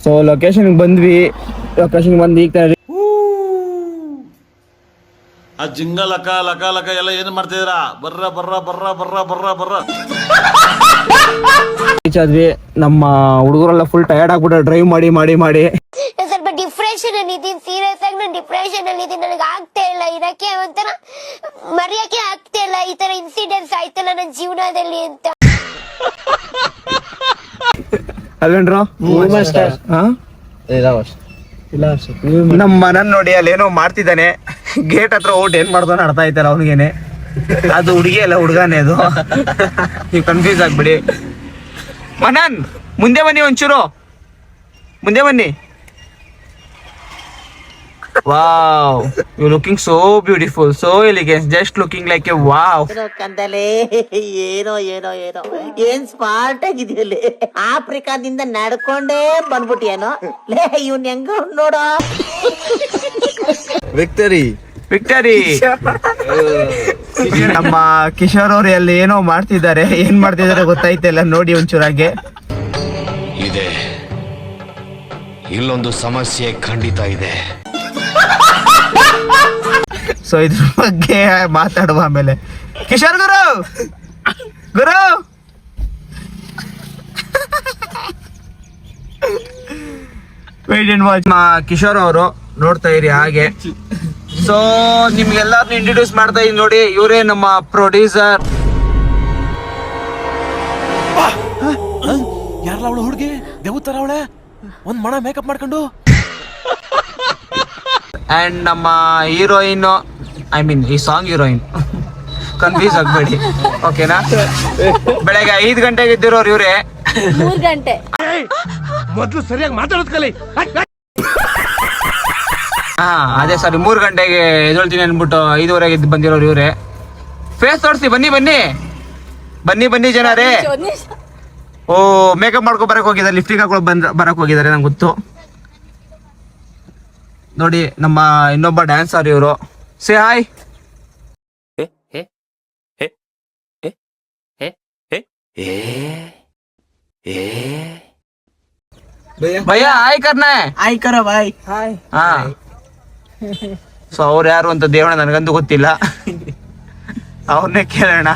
So ಲೊಕೇಶನ್ಗೆ ಬಂದ್ವಿ. Location ಬಂದು ಈಗ ಆ ಜಿಂಗ ಲಕ ಲಕ ಲಕ ಎಲ್ಲ ಏನ್ ಮಾಡ್ತಿದ್ದೀರಾ? ಬರ್ರ ಬರ್ರ ಬರ್ರ ಬರ್ರ ಬರ್ರ ಬರ್ರ ರೀಚ್ ಆದ್ವಿ. ನಮ್ಮ ಹುಡುಗರೆಲ್ಲ ಫುಲ್ ಟಯರ್ಡ್ ಆಗ್ಬಿಟ್ಟ ಡ್ರೈವ್ ಮಾಡಿ ಮಾಡಿ ಮಾಡಿ. ಸ್ವಲ್ಪ ಡಿಪ್ರೆಷನ್ ಅಲ್ಲಿ ಇದೀನಿ, ಸೀರಿಯಸ್ ಆಗಿ ನಾನು ಡಿಪ್ರೆಷನ್ ಅಲ್ಲಿ ಇದೀನಿ. ನನಗೆ ಆಗ್ತಾ ಇಲ್ಲ ಇರಕ್ಕೆ, ಒಂಥರ ಮರೆಯಕ್ಕೆ ಆಗ್ತಾ ಇಲ್ಲ. ಈ ತರ ಇನ್ಸಿಡೆಂಟ್ಸ್ ಆಯ್ತಲ್ಲ ನನ್ನ ಜೀವನದಲ್ಲಿ ಅಂತ. ಅಲ್ವೇನ್ರು ನಮ್ಮ ಮನನ್ ನೋಡಿ ಅಲ್ಲೇನೋ ಮಾಡ್ತಿದ್ದಾನೆ. ಗೇಟ್ ಹತ್ರ ಓಟ್ ಏನ್ ಮಾಡ್ದೋ ಅರ್ಥ ಆಯ್ತಲ್ಲ ಅವ್ನಿಗೇನೆ. ಅದು ಹುಡುಗಿ ಅಲ್ಲ ಹುಡುಗಾನೆ ಅದು. ನೀವು ಕನ್ಫ್ಯೂಸ್ ಆಗ್ಬಿಡಿ. ಮನನ್ ಮುಂದೆ ಬನ್ನಿ, ಒಂಚೂರು ಮುಂದೆ ಬನ್ನಿ. Wow, you looking so beautiful, so elegant, just looking like a wow. ಕಂದಲೆ ಏನೋ ಏನೋ ಏನೋ ಏನ್ ಸ್ಮಾರ್ಟ್ ಆಗಿದೆಯಲ್ಲಿ. ಆಫ್ರಿಕಾದಿಂದ ನಡ್ಕೊಂಡೇ ಬಂದ್ಬಿಟ್ಟಿಯೇನೋ ಲೇ. ಇವ್ನ್ ಹೆಂಗ ನೋಡೋ. ವಿಕ್ಟರಿ ನಮ್ಮ ಕಿಶೋರ್ ಅವ್ರು ಅಲ್ಲಿ ಏನೋ ಮಾಡ್ತಿದ್ದಾರೆ. ಏನ್ ಮಾಡ್ತಿದ್ದಾರೆ ಗೊತ್ತಾಯ್ತಿಲ್ಲ, ನೋಡಿ ಒಂಚೂರಾಗೆ. ಇದೆ ಇಲ್ಲೊಂದು ಸಮಸ್ಯೆ ಖಂಡಿತ ಇದೆ. ಸೊ ಇದ್ರ ಬಗ್ಗೆ ಮಾತಾಡುವ ಆಮೇಲೆ. ಕಿಶೋರ್ ಗುರು ವೇಟ್ ಅಂಡ್ ವಾಚ್. ಕಿಶೋರ್ ಅವರು ನೋಡ್ತಾ ಇರಿ ಹಾಗೆ. ಸೊ ನಿಮ್ಗೆಲ್ಲಾರನ್ನೂ ಇಂಟ್ರೊಡ್ಯೂಸ್ ಮಾಡ್ತಾ ಇದೀನಿ ನೋಡಿ. ಇವರೇ ನಮ್ಮ ಪ್ರೊಡ್ಯೂಸರ್. ಯಾರಲ್ಲ ಅವಳು ಹುಡುಗಿ ದೇವತರ ಅವಳೆ, ಒಂದ್ ಮಣ ಮೇಕಪ್ ಮಾಡ್ಕೊಂಡು. ಅಂಡ್ ನಮ್ಮ ಹೀರೋಯಿನ್, ಐ ಮೀನ್ ಈ ಸಾಂಗ್ ಹೀರೋಯಿನ್, ಕನ್ಫ್ಯೂಸ್ ಆಗ್ಬೇಡಿ ಓಕೆನಾ. ಬೆಳಗ್ಗೆ 5 ಗಂಟೆಗೆ ಇದ್ದಿರೋರು ಇವರೇ. 3 ಗಂಟೆ ಮೊದ್ಲು ಸರಿಯಾಗಿ ಮಾತಾಡೋದ್ ಕಲಿ. ಹಾ ಅದೇ ಸಾರಿ, 3 ಗಂಟೆಗೆ ಎದ್ದೇಳ್ತೀನಿ ಅನ್ಬಿಟ್ಟು 5:15 ಎದ್ದು ಬಂದಿರೋರು ಇವರೇ. ಫೇಸ್ ತೋರಿಸಿ, ಬನ್ನಿ ಬನ್ನಿ ಬನ್ನಿ ಬನ್ನಿ ಜನರೇ. ಓ ಮೇಕಪ್ ಮಾಡ್ಕೊ ಬರಕ್ ಹೋಗಿದ್ದಾರೆ, ಲಿಫ್ಟಿಗೆ ಹಾಕೊಳಕ್ ಬರಕ್ ಹೋಗಿದ್ದಾರೆ, ನಂಗೆ ಗೊತ್ತು. ನೋಡಿ ನಮ್ಮ ಇನ್ನೊಬ್ಬ ಡ್ಯಾನ್ಸರ್ ಇವರು. Say hi. ಭಯ್ಯ ಹಾಯ್ ಕರ್ನ ಆಯ್ ಕರ ಬಾಯ್. ಹಾ. ಸೊ ಅವ್ರು ಯಾರು ಅಂತ ದೇವಣ್ಣ ನನಗಂತೂ ಗೊತ್ತಿಲ್ಲ, ಅವ್ರನ್ನೇ ಕೇಳೋಣ.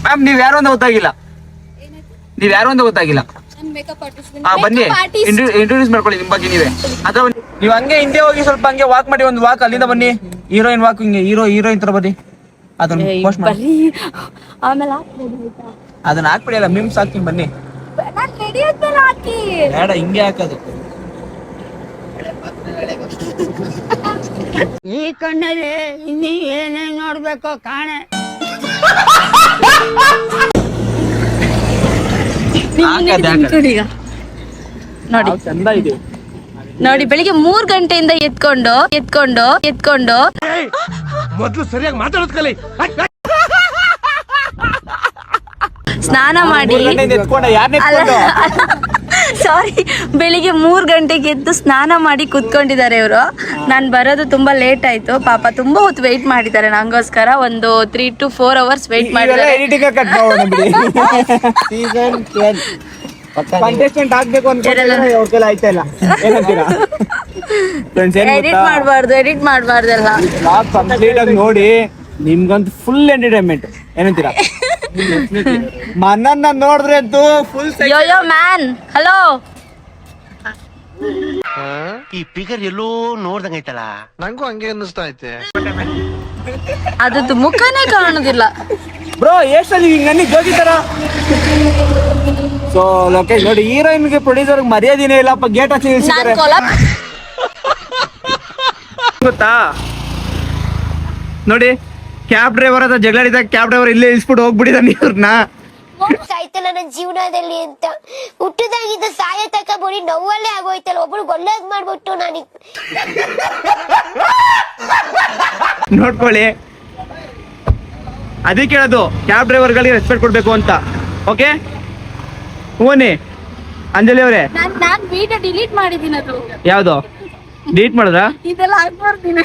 ಮ್ಯಾಮ್ ನೀವ್ ಯಾರು ಅಂತ ಗೊತ್ತಾಗಿಲ್ಲ. ಹಾ ಬನ್ನಿ, ಇಂಟ್ರೊಡ್ಯೂಸ್ ಮಾಡ್ಕೊಳ್ಳಿ ನಿಮ್ ಬಗ್ಗೆ ನೀವೇ. ಅಥವಾ ನೀವು ಹಂಗೆ ಹಿಂದೆ ಹೋಗಿ ಸ್ವಲ್ಪ ಹಂಗೆ ವಾಕ್ ಮಾಡಿ, ಒಂದು ವಾಕ್ ಅಲ್ಲಿಂದ ಬನ್ನಿ. ಹೀರೋಯಿನ್ ವಾಕ್, ಹಿಂಗೆ ಹೀರೋಯಿನ್ ತರ ಬನ್ನಿ. ಅದನ್ನ ಪೋಸ್ಟ್ ಮಾಡಿ, ಅದನ್ನ ಹಾಕ್ಬಿಡಿ. ಅಲ್ಲ ಮಿಮ್ಸ್ ಹಾಕ್ತೀನಿ ಬನ್ನಿ. ಬೇಡ ಹಿಂಗೆ ಹಾಕೋದು. ಈ ಕಣ್ಣಲ್ಲಿ ಇನ್ನೀ ಏನೇನ್ ನೋಡ್ಬೇಕೋ ಕಾಣೆ. ನೋಡಿ ಚಂದ ಇದೆ ನೋಡಿ, ಬೆಳಿಗ್ಗೆ 3 ಗಂಟೆಯಿಂದ ಎತ್ಕೊಂಡು ಮೊದ್ಲು ಸರಿಯಾಗಿ ಮಾತಾಡೋದ್ ಕಲಿ. ಸ್ನಾನ ಮಾಡಿ, ಸಾರಿ, ಬೆಳಿಗ್ಗೆ 3 ಗಂಟೆಗೆ ಎದ್ದು ಸ್ನಾನ ಮಾಡಿ ಕುತ್ಕೊಂಡಿದ್ದಾರೆ ಇವರು. ನಾನು ಬರೋದು ತುಂಬಾ ಲೇಟ್ ಆಯ್ತು. ಪಾಪ ತುಂಬಾ ಹೊತ್ತು ವೆಯ್ಟ್ ಮಾಡಿದ್ದಾರೆ ನಂಗೋಸ್ಕರ. ಒಂದು 3 to 4 hours ವೆಯ್ಟ್ ಮಾಡಿದ್ದಾರೆ. ಎಡಿಟ್ ಮಾಡಬಾರ್ದೆಲ್ಲ ನೋಡಿ. ನಿಮ್ಗಂತೂ ಫುಲ್ ಎಂಟರ್ಟೈನ್ಮೆಂಟ್, ಏನಂತೀರಾ? ಮನನ್ನ ನೋಡಿದ್ರೆ ಅಂತೂ ಫುಲ್ ಯೋಯೋ ಮ್ಯಾನ್. ಹಲೋ, ಈ ಫಿಗರ್ ಎಲ್ಲೋ ನೋಡ್ದಂಗೈತಲ್ಲ. ನಂಗೂ ಹಂಗೆ ಅನ್ನಿಸ್ತಾ ಐತೆ. ಅದದ್ದು ಮುಖನೇ ಕಾಣೋದಿಲ್ಲ. ಬ್ರೋ ಎಷ್ಟಲ್ಲಿ ಹಿಂಗೆ ಜೋಗಿತಾರ. ಸೊ ಲೊಕೇಶನ್ ನೋಡಿ, ಹೀರೋಯಿನ್ಗೆ ಪ್ರೊಡ್ಯೂಸರ್ ಮರ್ಯಾದಿನೇ ಇಲ್ಲಪ್ಪ. ಗೇಟ್ ಹಚ್ಚಿ ಗೊತ್ತಾ ನೋಡಿ. ಕ್ಯಾಬ್ ಡ್ರೈವರ್ ಹತ್ರ ಜಗಳಾಡಿದಾಗ ಕ್ಯಾಬ್ ಡ್ರೈವರ್ ಇಲ್ಲೇ ಇಳಿಸ್ಬಿಟ್ಟು ಹೋಗ್ಬಿಟ್ಟಿದ್ದಾನೆ ಇವ್ರನ್ನ. ಆಯ್ತಲ್ಲ ನನ್ನ ಜೀವನದಲ್ಲಿ ಅಂತ. ಹುಟ್ಟದಾಗಿದ್ದ ಸಾಯ ತಕ ಬರೀ ನೋವಲ್ಲೇ ಆಗೋಯ್ತಲ್ಲ. ಒಬ್ರು ಒಳ್ಳೇದ್ ಮಾಡ್ಬಿಟ್ಟು ನಾನು ನೋಡ್ಕೊಳ್ಳಿ. ಅದಕ್ಕೆ ಹೇಳೋದು ಕ್ಯಾಬ್ ಡ್ರೈವರ್ಗಳಿಗೆ ರೆಸ್ಪೆಕ್ಟ್ ಕೊಡ್ಬೇಕು ಅಂತ. ಓಕೆ ಹೂನಿ ಅಂಜಲಿ ಅವರೇ. ನಾನು ವಿಡಿಯೋ ಡಿಲೀಟ್ ಮಾಡಿದ್ದೀನಿ. ಅದು ಯಾವ್ದು ಡಿಲೀಟ್ ಮಾಡಿದ್ರ? ಇದೆಲ್ಲ ಹಾಕ್ಬಾರ್ದಿನ.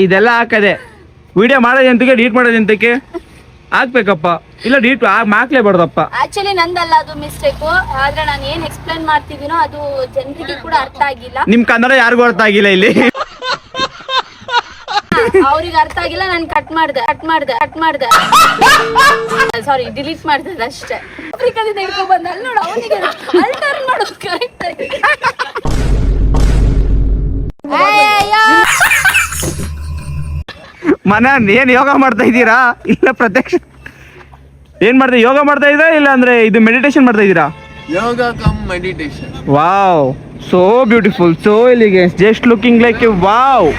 ಇದೆಲ್ಲ ಹಾಕದೆ ವಿಡಿಯೋ ಮಾಡೋದು ಎಂತಕ್ಕೆ, ಡಿಲೀಟ್ ಮಾಡೋದು ಎಂತಕ್ಕೆ? ಹಾಕ್ಬೇಕಪ್ಪ, ಇಲ್ಲ ಡೀಟ್ ಹಾಕ್ಲೇಬಾರ್ದಪ್ಪ. ಆಕ್ಚುಲಿ ನಂದಲ್ಲ ಅದು ಮಿಸ್ಟೇಕು, ಆದ್ರೆ ನಾನು ಏನ್ ಎಕ್ಸ್ಪ್ಲೇನ್ ಮಾಡ್ತಿದ್ದೀನೋ ಅದು ಜನರಿಗೆ ಕೂಡ ಅರ್ಥ ಆಗಿಲ್ಲ. ನಿಮ್ ಕನ್ನಡ ಯಾರಿಗೂ ಅರ್ಥ ಆಗಿಲ್ಲ ಇಲ್ಲಿ. ಅವ್ರಿಗೆ ಅರ್ಥ ಆಗಿಲ್ಲ, ನಾನು ಕಟ್ ಮಾಡ್ದೆ ಸಾರಿ ಡಿಲೀಟ್ ಮಾಡ್ದೆ ಅಷ್ಟೇ. ಆಫ್ರಿಕಾದಿಂದ ಹಿಡ್ಕೊಂಡ್ ಬಂದ ಅಲ್ಲಿ ನೋಡು, ಅವನಿಗೆ ಅಲ್ಟರ್ ಮಾಡು ಕರೆಕ್ಟ್ ಆಗಿ. ಮನನ್ ಏನ್ ಯೋಗ ಮಾಡ್ತಾ ಇದ್ದೀರಾ? ಇಲ್ಲ ಪ್ರತ್ಯಕ್ಷ ಏನ್ ಮಾಡ್ತಾ, ಯೋಗ ಮಾಡ್ತಾ ಇದ್ದೀರಾ ಇಲ್ಲ ಅಂದ್ರೆ ಇದು ಮೆಡಿಟೇಷನ್ ಮಾಡ್ತಾ ಇದ್ದೀರಾ? Yoga cum meditation. Wow, so beautiful, so elegant, just looking like a wow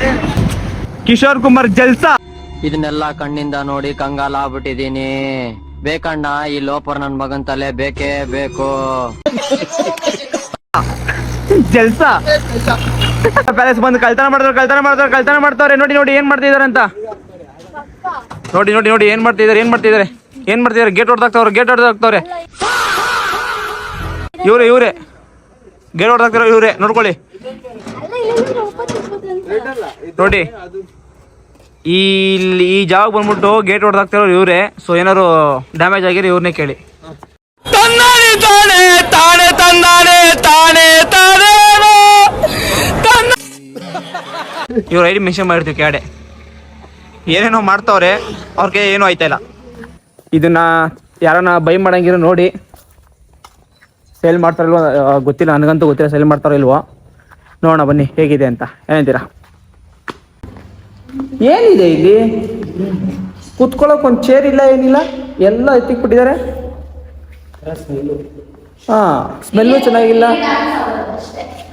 Kishore Kumar ಜಲ್ಸಾ. ಇದನ್ನೆಲ್ಲ ಕಣ್ಣಿಂದ ನೋಡಿ ಕಂಗಾಲ ಆಗ್ಬಿಟ್ಟಿದೀನಿ. ಬೇಕಣ್ಣ ಈ ಲೋಪರ್ ನನ್ ಮಗನ್ ತಲೆ ಬೇಕೇ ಬೇಕು. ಜಲ್ಸಾ ಪ್ಯಾಲೇಸ್ ಬಂದು ಕಳ್ತನ ಮಾಡ್ತಾವ್ರೆ. ನೋಡಿ ಏನ್ ಮಾಡ್ತಿದಾರೆ ಅಂತ. ನೋಡಿ ಏನ್ ಮಾಡ್ತಿದಾರೆ. ಗೇಟ್ ಹೊಡೆದಾಕ್ತವ್ರೆ. ಇವ್ರೆ ಗೇಟ್ ಹೊಡೆದಾಕ್ತಾರ ಇವ್ರೆ, ನೋಡ್ಕೊಳ್ಳಿ. ನೋಡಿ ಈ ಜಾಗ ಬಂದ್ಬಿಟ್ಟು ಗೇಟ್ ಹೊಡೆದಾಕ್ತಾರೋ ಇವ್ರೆ. ಸೊ ಏನಾರು ಡ್ಯಾಮೇಜ್ ಆಗಿರಿ ಇವ್ರನ್ನೇ ಕೇಳಿ. ಇವ್ರ ಐಡಿ ಮೆನ್ಷನ್ ಮಾಡಿರ್ತೀವಿ ಕೆಳಗಡೆ. ಏನೇನೋ ಮಾಡ್ತಾವ್ರೆ, ಅವ್ರಿಗೆ ಏನೂ ಆಯ್ತಾ ಇಲ್ಲ. ಇದನ್ನ ಯಾರನ್ನ ಬೈ ಮಾಡಂಗಿರೋ ನೋಡಿ. ಸೇಲ್ ಮಾಡ್ತಾರಲ್ವ ಗೊತ್ತಿಲ್ಲ, ನನಗಂತೂ ಗೊತ್ತಿಲ್ಲ ಸೇಲ್ ಮಾಡ್ತಾರೋ ಇಲ್ವೋ. ನೋಡೋಣ ಬನ್ನಿ ಹೇಗಿದೆ ಅಂತ. ಏನಂತೀರಾ? ಏನಿದೆ ಇಲ್ಲಿ? ಕುತ್ಕೊಳ್ಳೋಕೆ ಒಂದು ಚೇರ್ ಇಲ್ಲ, ಏನಿಲ್ಲ, ಎಲ್ಲ ಎತ್ತಿಕ್ಬಿಟ್ಟಿದ್ದಾರೆ. ಹಾ, ಸ್ಮೆಲ್ಲು ಚೆನ್ನಾಗಿಲ್ಲ.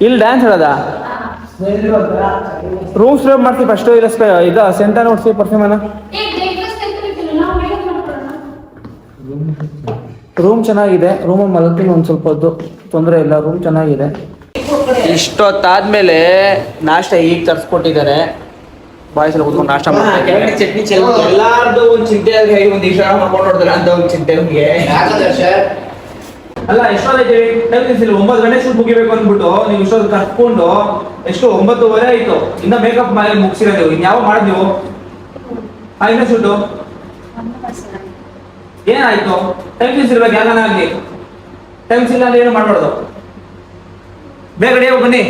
ಇಲ್ಲಿ ಡ್ಯಾನ್ಸ್ ಹೇಳೋದ? ರೂಮ್ ಸ್ಪ್ರೇ ಮಾಡ್ತೀವಿ ಫಸ್ಟು, ಇಲ್ಲ ಇದು ಸೆಂಟ ನೋಡ್ತೀವಿ ಪರ್ಫ್ಯೂಮನ. ರೂಮ್ ಚೆನ್ನಾಗಿದೆ, ರೂಮಲ್ಲಿ ಮಲಗ್ತೀನಿ ಒಂದು ಸ್ವಲ್ಪ ಹೊತ್ತು, ತೊಂದರೆ ಇಲ್ಲ, ರೂಮ್ ಚೆನ್ನಾಗಿದೆ. ಇಷ್ಟೊತ್ತಾದ್ಮೇಲೆ ನಾಷ್ಟ ಈಗ ತರಿಸ್ಕೊಟ್ಟಿದ್ದಾರೆ. ಬಾಯ್ಸ್ ಎಲ್ಲ ಕೂತ್ಕೊಂಡು ನಾಷ್ಟ ಮಾಡ್ತಾರೆ. ಚಟ್ನಿ ಎಲ್ಲಾರ್ದು ಒಂದು ಚಿಂತೆ ಒಂದು ಇಷ್ಟ ಮಾಡ್ಕೊಂಡು ನೋಡ್ತಾರೆ ಅಂತ ಒಂದು ಚಿಂತೆ ನಮಗೆ. ಅಲ್ಲ ಎಷ್ಟೊತ್ತೈತಿ ಟೈಮ್ ತಿನ್ಸಿಲ್ಲ, 9 ಗಂಟೆ ಶೂಟ್ ಮುಗಿಬೇಕು ಅಂದ್ಬಿಟ್ಟು ನೀವು ಇಷ್ಟೊತ್ತು ಕರ್ಕೊಂಡು ಎಷ್ಟು 9:30 ಆಯ್ತು. ಇನ್ನ ಮೇಕಪ್ ಮಾಡಿ ಮುಗಿಸಿರೋದು, ಇನ್ಯಾವ ಮಾಡಿದ್ ನೀವು? ಇನ್ನ ಶೂಟು ಏನಾಯ್ತು? ಟೈಮ್ ತಿನ್ಸಿರ್ಬೇಕು ಯಾರನ್ನ ಆಗ್ಲಿ. ಟೈಮ್ಸ್ ಇಲ್ಲ ಅಂದ್ರೆ ಏನು ಮಾಡ್ಬಾರ್ದು. ಬೇಗ ರೆಡಿ ಆಗಿ ಬನ್ನಿ.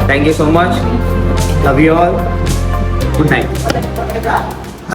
Thank you so much. Love you all. Good night.